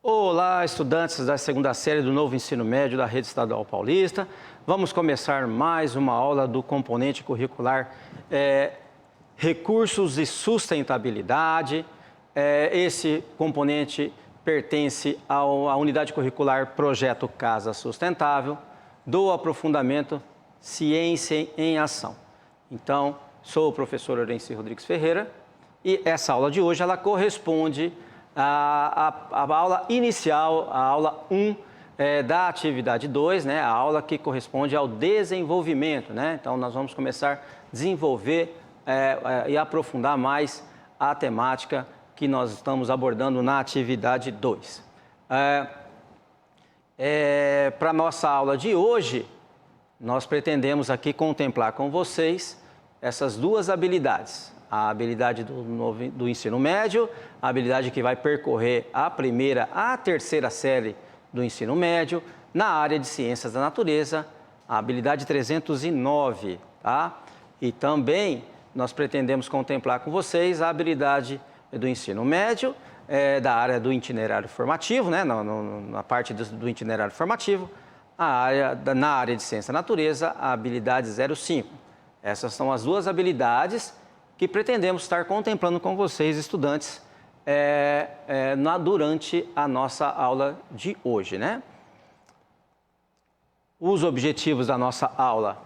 Olá, estudantes da segunda série do novo ensino médio da Rede Estadual Paulista. Vamos começar mais uma aula do componente curricular Recursos e Sustentabilidade. Esse componente pertence à unidade curricular Projeto Casa Sustentável, do aprofundamento Ciência em Ação. Então, sou o professor Orenci Rodrigues Ferreira e essa aula de hoje ela corresponde à aula inicial, a aula 1 da atividade 2, né? A aula que corresponde ao desenvolvimento, né? Então, nós vamos começar a desenvolver e aprofundar mais a temática que nós estamos abordando na atividade 2. Para a nossa aula de hoje, nós pretendemos aqui contemplar com vocês essas duas habilidades. A habilidade do ensino médio, a habilidade que vai percorrer a primeira à terceira série do ensino médio, na área de ciências da natureza, a habilidade 309, tá? E também nós pretendemos contemplar com vocês a habilidade do ensino médio, da área do itinerário formativo, né? Na parte do itinerário formativo, na área de ciência da natureza, a habilidade 05. Essas são as duas habilidades que pretendemos estar contemplando com vocês, estudantes, durante a nossa aula de hoje, né? Os objetivos da nossa aula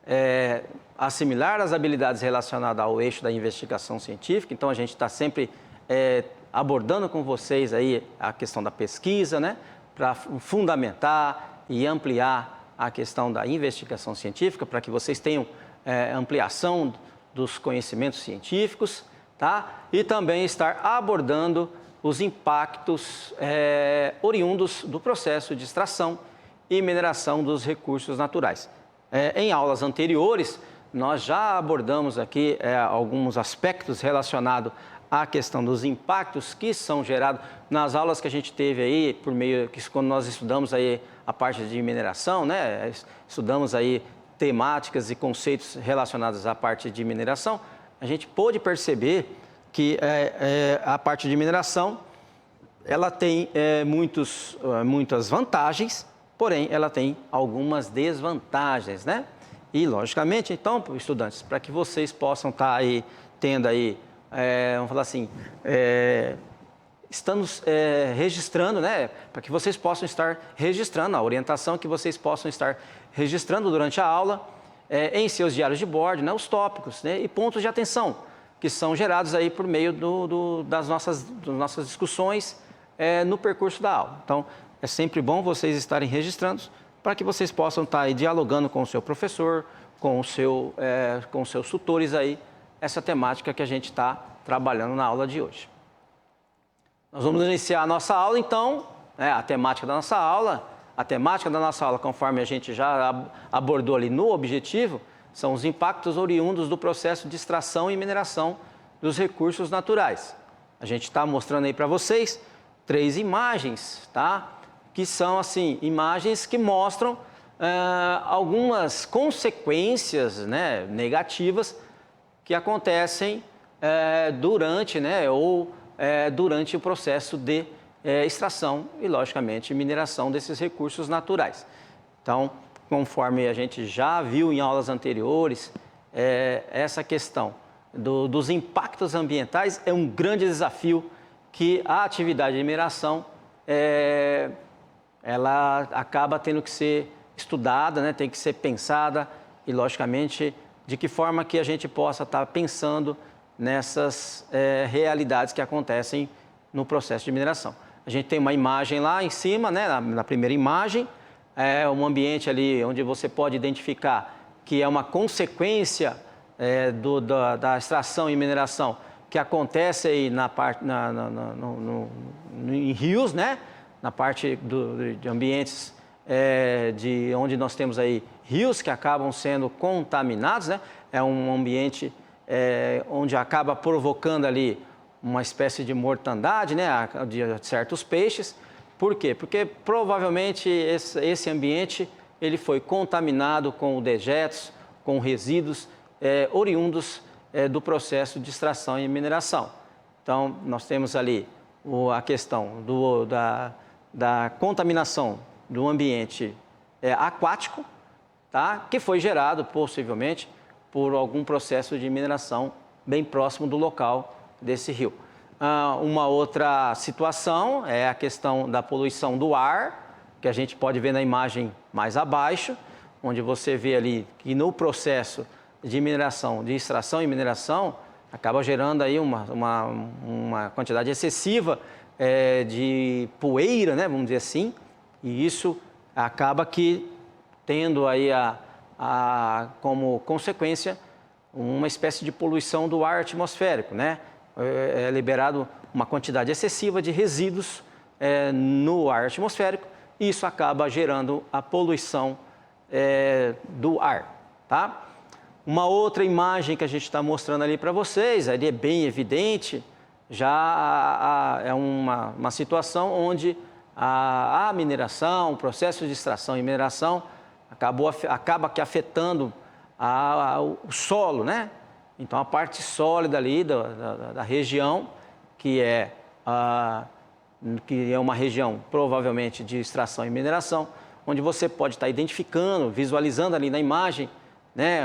é assimilar as habilidades relacionadas ao eixo da investigação científica. Então, a gente está sempre abordando com vocês aí a questão da pesquisa, né? Para fundamentar e ampliar a questão da investigação científica, para que vocês tenham ampliação dos conhecimentos científicos, tá? E também estar abordando os impactos oriundos do processo de extração e mineração dos recursos naturais. Em aulas anteriores, nós já abordamos aqui alguns aspectos relacionados à questão dos impactos que são gerados nas aulas que a gente teve aí, quando nós estudamos aí a parte de mineração, né? Estudamos aí temáticas e conceitos relacionados à parte de mineração. A gente pôde perceber que a parte de mineração ela tem muitas vantagens, porém ela tem algumas desvantagens, né? E logicamente, então, estudantes, para que vocês possam estar aí tendo aí, vamos falar assim, estamos registrando, né? Para que vocês possam estar registrando a orientação, que vocês possam estar registrando durante a aula, em seus diários de bordo, né, os tópicos, né, e pontos de atenção, que são gerados aí por meio das nossas discussões no percurso da aula. Então, é sempre bom vocês estarem registrando, para que vocês possam estar aí dialogando com o seu professor, com os seus tutores aí, essa temática que a gente está trabalhando na aula de hoje. Nós vamos iniciar a nossa aula, então, a temática da nossa aula. A temática da nossa aula, conforme a gente já abordou ali no objetivo, são os impactos oriundos do processo de extração e mineração dos recursos naturais. A gente está mostrando aí para vocês 3 imagens, tá? Que são, assim, imagens que mostram algumas consequências, né, negativas que acontecem durante o processo de extração e, logicamente, mineração desses recursos naturais. Então, conforme a gente já viu em aulas anteriores, essa questão dos impactos ambientais é um grande desafio que a atividade de mineração ela acaba tendo que ser estudada, né? Tem que ser pensada e, logicamente, de que forma que a gente possa estar pensando nessas realidades que acontecem no processo de mineração. A gente tem uma imagem lá em cima, né, na primeira imagem, um ambiente ali onde você pode identificar que é uma consequência da extração e mineração que acontece aí em rios, né, na parte de ambientes de onde nós temos aí rios que acabam sendo contaminados, né, é um ambiente onde acaba provocando ali uma espécie de mortandade, né, de certos peixes. Por quê? Porque provavelmente esse ambiente ele foi contaminado com dejetos, com resíduos oriundos do processo de extração e mineração. Então, nós temos ali a questão da contaminação do ambiente aquático, tá? Que foi gerado possivelmente por algum processo de mineração bem próximo do local desse rio. Uma outra situação é a questão da poluição do ar, que a gente pode ver na imagem mais abaixo, onde você vê ali que no processo de mineração, de extração e mineração, acaba gerando aí uma quantidade excessiva de poeira, né, vamos dizer assim, e isso acaba que tendo aí como consequência uma espécie de poluição do ar atmosférico, né? É liberado uma quantidade excessiva de resíduos no ar atmosférico e isso acaba gerando a poluição do ar, tá? Uma outra imagem que a gente está mostrando ali para vocês, ali é bem evidente, já é uma situação onde a mineração, o processo de extração e mineração acaba que afetando o solo, né? Então, a parte sólida ali da região, que é uma região provavelmente de extração e mineração, onde você pode estar identificando, visualizando ali na imagem, né?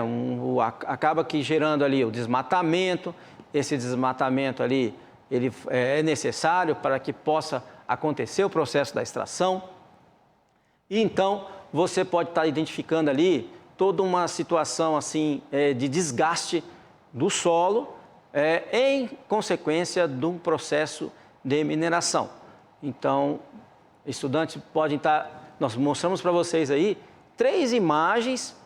Acaba que gerando ali o desmatamento. Esse desmatamento ali, ele é necessário para que possa acontecer o processo da extração. E então, você pode estar identificando ali toda uma situação assim de desgaste do solo em consequência de um processo de mineração. Então, estudantes podem estar... Nós mostramos para vocês aí 3 imagens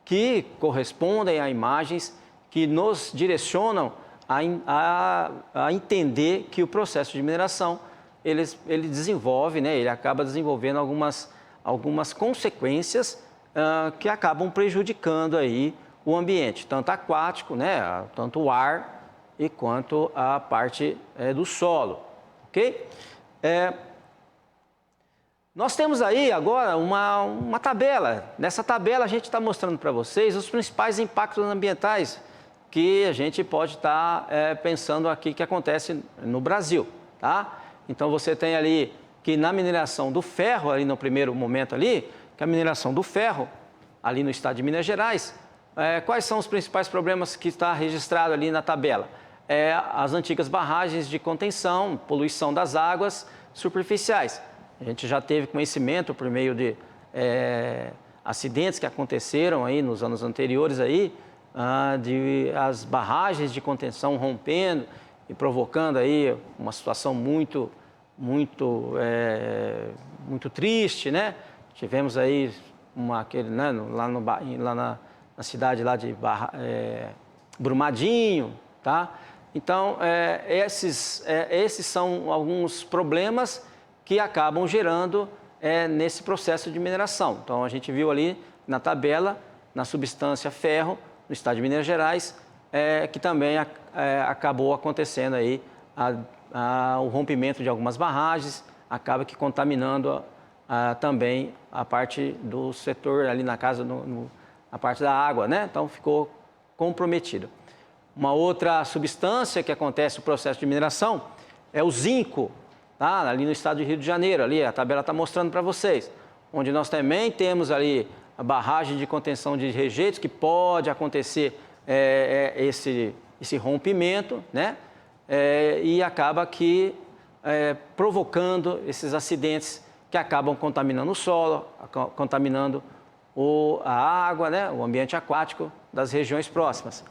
que correspondem a imagens que nos direcionam a entender que o processo de mineração ele desenvolve, né, ele acaba desenvolvendo algumas consequências que acabam prejudicando aí o ambiente, tanto aquático, né, tanto o ar e quanto a parte do solo, ok? Nós temos aí agora uma tabela. Nessa tabela a gente está mostrando para vocês os principais impactos ambientais que a gente pode estar pensando aqui que acontece no Brasil, tá? Então você tem ali que na mineração do ferro, ali no primeiro momento ali, que a mineração do ferro, ali no estado de Minas Gerais, quais são os principais problemas que está registrado ali na tabela? As antigas barragens de contenção, poluição das águas superficiais. A gente já teve conhecimento por meio de acidentes que aconteceram aí nos anos anteriores aí, de as barragens de contenção rompendo e provocando aí uma situação muito triste, né? Tivemos aí lá na cidade lá de Brumadinho, tá? Então, esses são alguns problemas que acabam gerando nesse processo de mineração. Então, a gente viu ali na tabela, na substância ferro, no estado de Minas Gerais, que também acabou acontecendo aí o rompimento de algumas barragens, acaba que contaminando também a parte do setor ali na casa, a parte da água, né? Então ficou comprometido. Uma outra substância que acontece no processo de mineração é o zinco, tá? Ali no estado do Rio de Janeiro, ali a tabela está mostrando para vocês, onde nós também temos ali a barragem de contenção de rejeitos, que pode acontecer esse rompimento, né? E acaba que provocando esses acidentes que acabam contaminando o solo, contaminando a água, né? O ambiente aquático das regiões próximas.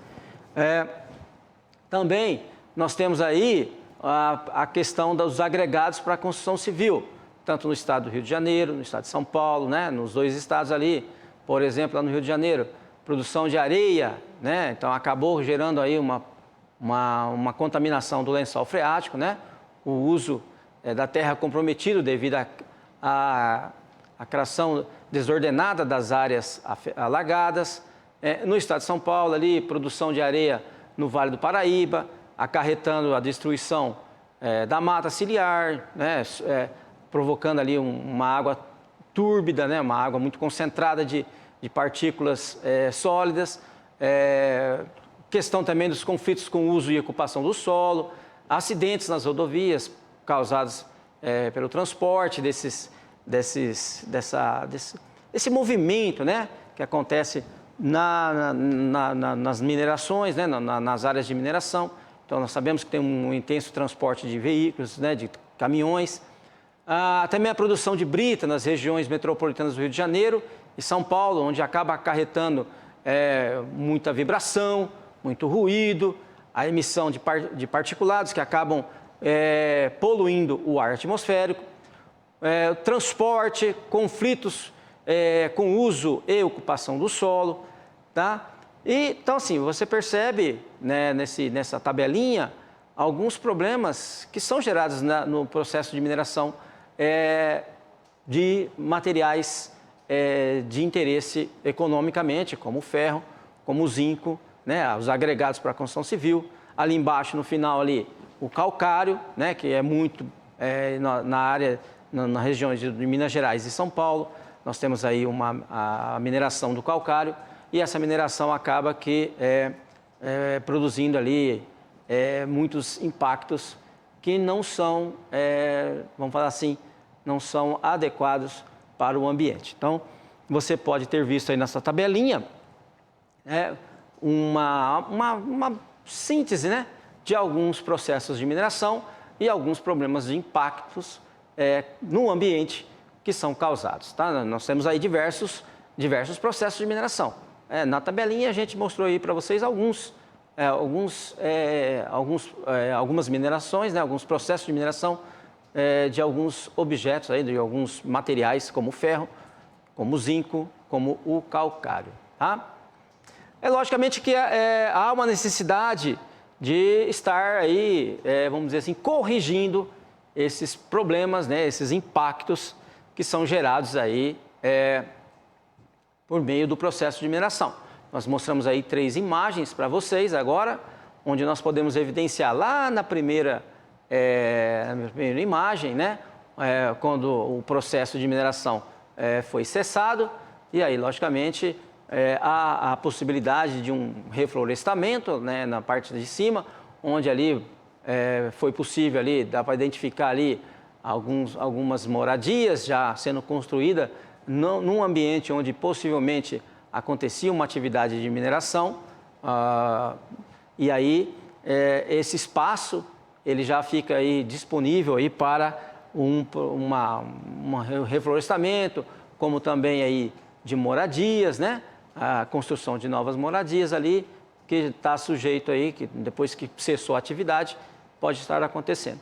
Também nós temos aí a questão dos agregados para a construção civil, tanto no estado do Rio de Janeiro, no estado de São Paulo, né? Nos 2 estados ali, por exemplo, lá no Rio de Janeiro, produção de areia, né? Então acabou gerando aí uma contaminação do lençol freático, né? O uso da terra comprometido devido à criação desordenada das áreas alagadas. No estado de São Paulo, ali, produção de areia no Vale do Paraíba, acarretando a destruição da mata ciliar, né? Provocando ali uma água túrbida, né? Uma água muito concentrada de partículas sólidas. Questão também dos conflitos com o uso e ocupação do solo, acidentes nas rodovias causados pelo transporte desse movimento, né, que acontece nas minerações, né, nas áreas de mineração. Então, nós sabemos que tem um intenso transporte de veículos, né, de caminhões. Também a produção de brita nas regiões metropolitanas do Rio de Janeiro e São Paulo, onde acaba acarretando muita vibração, muito ruído, a emissão de particulados que acabam poluindo o ar atmosférico, transporte, conflitos com uso e ocupação do solo, tá? Então, assim, você percebe, né, nessa tabelinha alguns problemas que são gerados no processo de mineração de materiais de interesse economicamente, como o ferro, como o zinco, né, os agregados para a construção civil. Ali embaixo, no final, ali, o calcário, né, que é muito na área, na região de Minas Gerais e São Paulo. Nós temos aí a mineração do calcário e essa mineração acaba que produzindo ali muitos impactos que não são, vamos falar assim, não são adequados para o ambiente. Então, você pode ter visto aí nessa tabelinha uma síntese, né, de alguns processos de mineração e alguns problemas de impactos no ambiente que são causados. Tá? Nós temos aí diversos processos de mineração. Na tabelinha a gente mostrou aí para vocês algumas minerações, né, alguns processos de mineração de alguns objetos, aí, de alguns materiais, como o ferro, como o zinco, como o calcário. Tá? Logicamente que há uma necessidade de estar aí, vamos dizer assim, corrigindo esses problemas, né, esses impactos que são gerados aí por meio do processo de mineração. Nós mostramos aí 3 imagens para vocês agora, onde nós podemos evidenciar lá na primeira imagem, né, quando o processo de mineração foi cessado, e aí, logicamente, há a possibilidade de um reflorestamento, né, na parte de cima, onde ali foi possível, ali, dá para identificar ali algumas moradias já sendo construídas num ambiente onde possivelmente acontecia uma atividade de mineração, e aí esse espaço ele já fica aí disponível aí para um reflorestamento, como também aí de moradias, né? A construção de novas moradias ali, que está sujeito aí, que depois que cessou a atividade, pode estar acontecendo.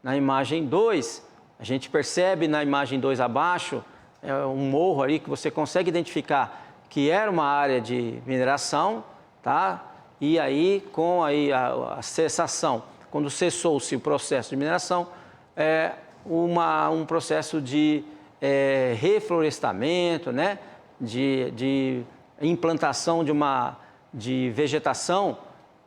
Na imagem 2, a gente percebe na imagem 2 abaixo, um morro ali que você consegue identificar que era uma área de mineração, tá? E aí, com aí a cessação, quando cessou-se o processo de mineração, um processo de reflorestamento, né? De implantação de vegetação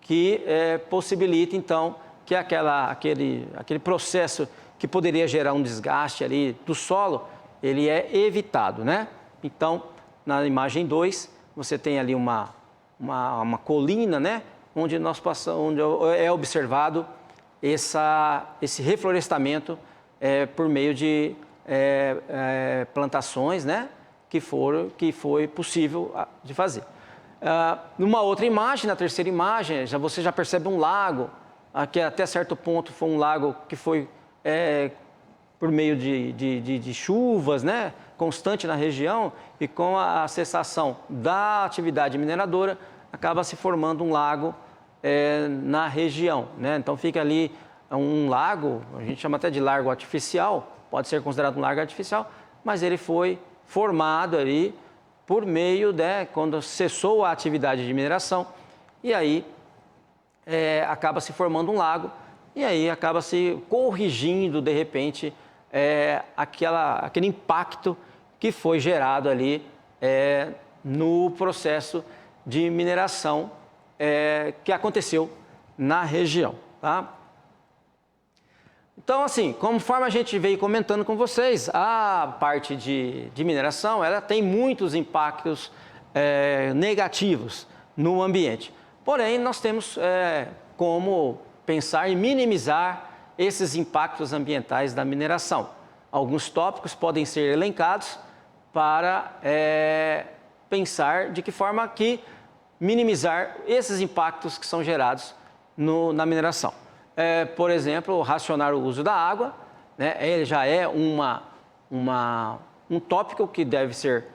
que possibilita, então, que aquele processo que poderia gerar um desgaste ali do solo, ele é evitado, né? Então, na imagem 2, você tem ali uma colina, né? Onde é observado esse reflorestamento por meio de plantações, né? Que foi possível de fazer. Numa outra imagem, na terceira imagem, você já percebe um lago, que até certo ponto foi um lago que foi por meio de chuvas, né, constante na região, e com a cessação da atividade mineradora, acaba se formando um lago na região, né? Então fica ali um lago, a gente chama até de lago artificial, pode ser considerado um lago artificial, mas ele foi formado ali por meio, quando cessou a atividade de mineração, e aí acaba se formando um lago, e aí acaba se corrigindo, de repente, aquele impacto que foi gerado ali no processo de mineração que aconteceu na região, tá? Então, assim, conforme a gente veio comentando com vocês, a parte de mineração, ela tem muitos impactos negativos no ambiente. Porém, nós temos como pensar em minimizar esses impactos ambientais da mineração. Alguns tópicos podem ser elencados para pensar de que forma que minimizar esses impactos que são gerados na mineração. Por exemplo, racionar o uso da água, né? Ele já é um tópico que deve ser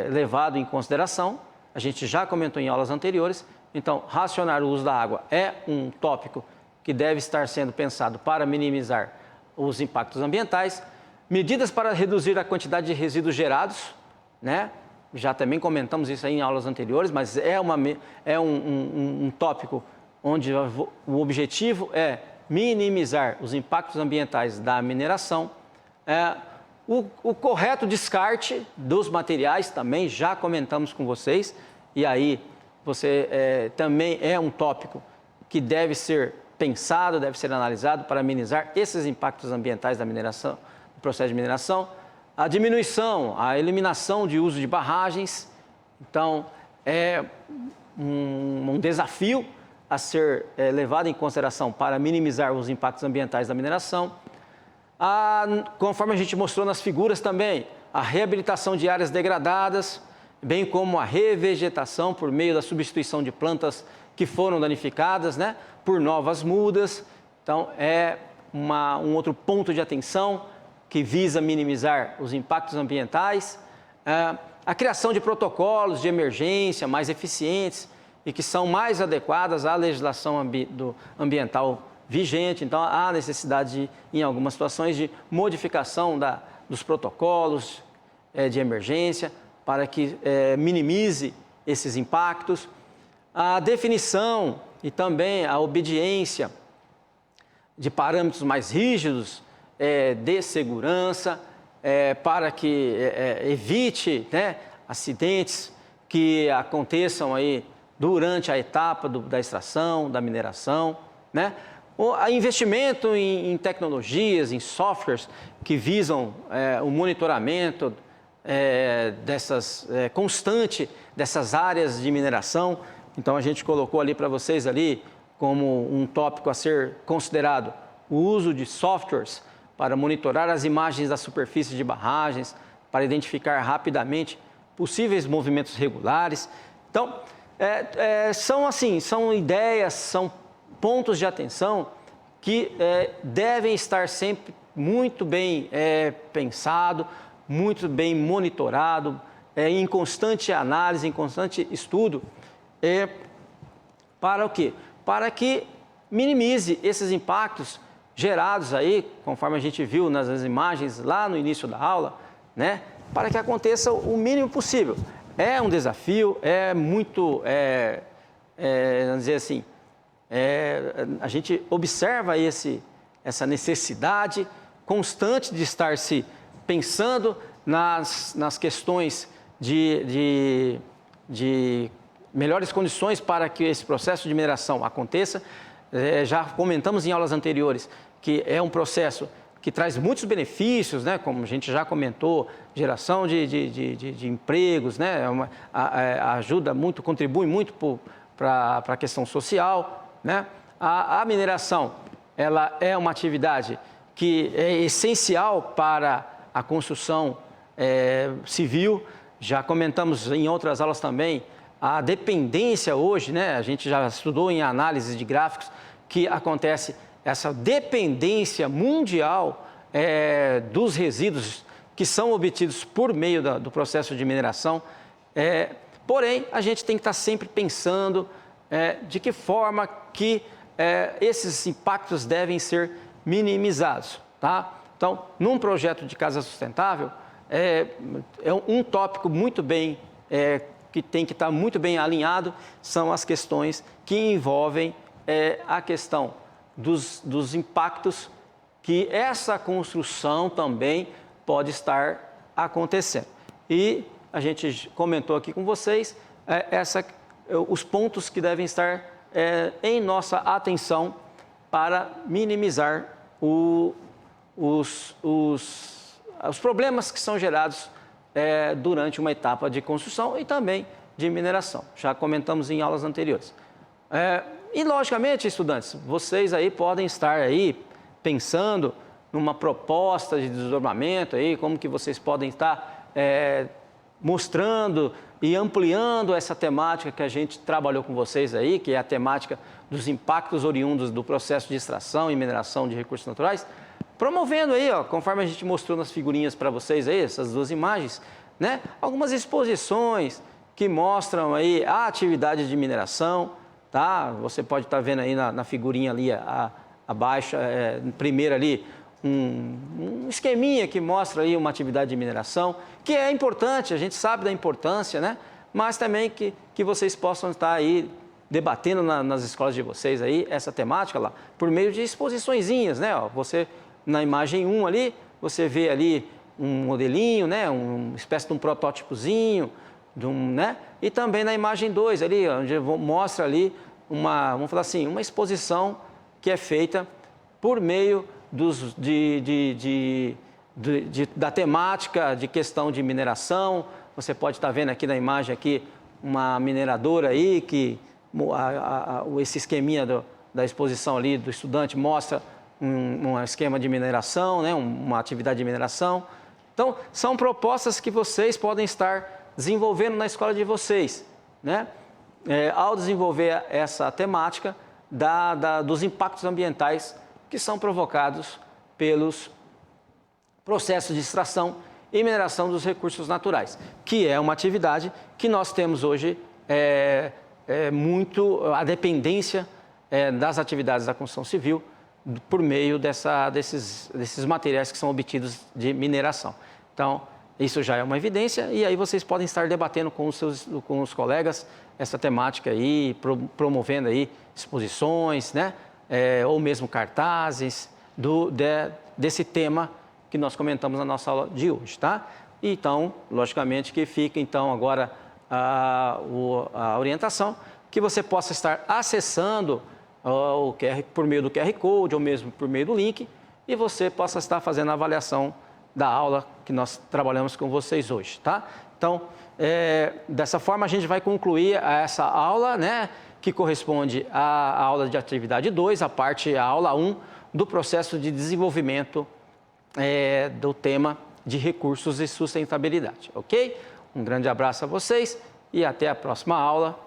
levado em consideração. A gente já comentou em aulas anteriores. Então, racionar o uso da água é um tópico que deve estar sendo pensado para minimizar os impactos ambientais. Medidas para reduzir a quantidade de resíduos gerados, né? Já também comentamos isso aí em aulas anteriores, mas é um tópico onde o objetivo é minimizar os impactos ambientais da mineração. O correto descarte dos materiais também já comentamos com vocês, e aí também é um tópico que deve ser pensado, deve ser analisado para minimizar esses impactos ambientais da mineração, do processo de mineração. A diminuição, a eliminação de uso de barragens, então é um desafio a ser levado em consideração para minimizar os impactos ambientais da mineração. Conforme a gente mostrou nas figuras também, a reabilitação de áreas degradadas, bem como a revegetação por meio da substituição de plantas que foram danificadas, né, por novas mudas. Então, é um outro ponto de atenção que visa minimizar os impactos ambientais. A criação de protocolos de emergência mais eficientes e que são mais adequadas à legislação ambiental vigente. Então, há necessidade, em algumas situações, de modificação dos protocolos de emergência para que minimize esses impactos. A definição e também a obediência de parâmetros mais rígidos de segurança para que evite, né, acidentes que aconteçam aí durante a etapa da extração, da mineração, né? O investimento em tecnologias, em softwares que visam o monitoramento constante dessas áreas de mineração. Então, a gente colocou ali para vocês ali como um tópico a ser considerado o uso de softwares para monitorar as imagens da superfície de barragens, para identificar rapidamente possíveis movimentos regulares. Então, são ideias, são pontos de atenção que devem estar sempre muito bem pensado, muito bem monitorado, em constante análise, em constante estudo, para o quê? Para que minimize esses impactos gerados aí, conforme a gente viu nas imagens lá no início da aula, né? Para que aconteça o mínimo possível. É um desafio, muito, vamos dizer assim, a gente observa essa necessidade constante de estar se pensando nas questões de melhores condições para que esse processo de mineração aconteça. Já comentamos em aulas anteriores que é um processo que traz muitos benefícios, né? Como a gente já comentou, geração de empregos, né? Ajuda muito, contribui muito para a questão social, né? A mineração, ela é uma atividade que é essencial para a construção civil. Já comentamos em outras aulas também a dependência hoje, né? A gente já estudou em análise de gráficos que acontece essa dependência mundial dos resíduos que são obtidos por meio do processo de mineração. Porém, a gente tem que estar sempre pensando de que forma que esses impactos devem ser minimizados, tá? Então, num projeto de casa sustentável, é um tópico muito bem, que tem que estar muito bem alinhado, são as questões que envolvem a questão dos impactos que essa construção também pode estar acontecendo. E a gente comentou aqui com vocês os pontos que devem estar em nossa atenção para minimizar os problemas que são gerados durante uma etapa de construção e também de mineração. Já comentamos em aulas anteriores. E, logicamente, estudantes, vocês aí podem estar aí pensando numa proposta de desdobramento aí, como que vocês podem estar mostrando e ampliando essa temática que a gente trabalhou com vocês aí, que é a temática dos impactos oriundos do processo de extração e mineração de recursos naturais, promovendo aí, ó, conforme a gente mostrou nas figurinhas para vocês aí, essas duas imagens, né, algumas exposições que mostram aí a atividade de mineração, tá? Você pode estar vendo aí na figurinha ali abaixo, primeiro ali, um esqueminha que mostra aí uma atividade de mineração, que é importante, a gente sabe da importância, né? Mas também que vocês possam estar aí debatendo nas escolas de vocês aí essa temática lá, por meio de exposiçõezinhas, né? Ó, você, na imagem 1 ali, você vê ali um modelinho, né? Uma espécie de um protótipozinho, né? E também na imagem 2 ali, onde mostra ali vamos falar assim, uma exposição que é feita por meio da temática de questão de mineração. Você pode estar vendo aqui na imagem aqui uma mineradora aí, que esse esqueminha da exposição ali do estudante mostra um esquema de mineração, né? Uma atividade de mineração. Então, são propostas que vocês podem estar desenvolvendo na escola de vocês, né? Ao desenvolver essa temática dos impactos ambientais que são provocados pelos processos de extração e mineração dos recursos naturais, que é uma atividade que nós temos hoje muito a dependência das atividades da construção civil por meio desses materiais que são obtidos de mineração. Então, isso já é uma evidência e aí vocês podem estar debatendo com os colegas essa temática aí, promovendo aí exposições, né? Ou mesmo cartazes desse tema que nós comentamos na nossa aula de hoje, tá? Então, logicamente que fica então agora a orientação que você possa estar acessando por meio do QR Code ou mesmo por meio do link e você possa estar fazendo a avaliação da aula que nós trabalhamos com vocês hoje, tá? Então, dessa forma a gente vai concluir essa aula, né, que corresponde à aula de atividade 2, a aula 1 do processo de desenvolvimento do tema de recursos e sustentabilidade, ok? Um grande abraço a vocês e até a próxima aula.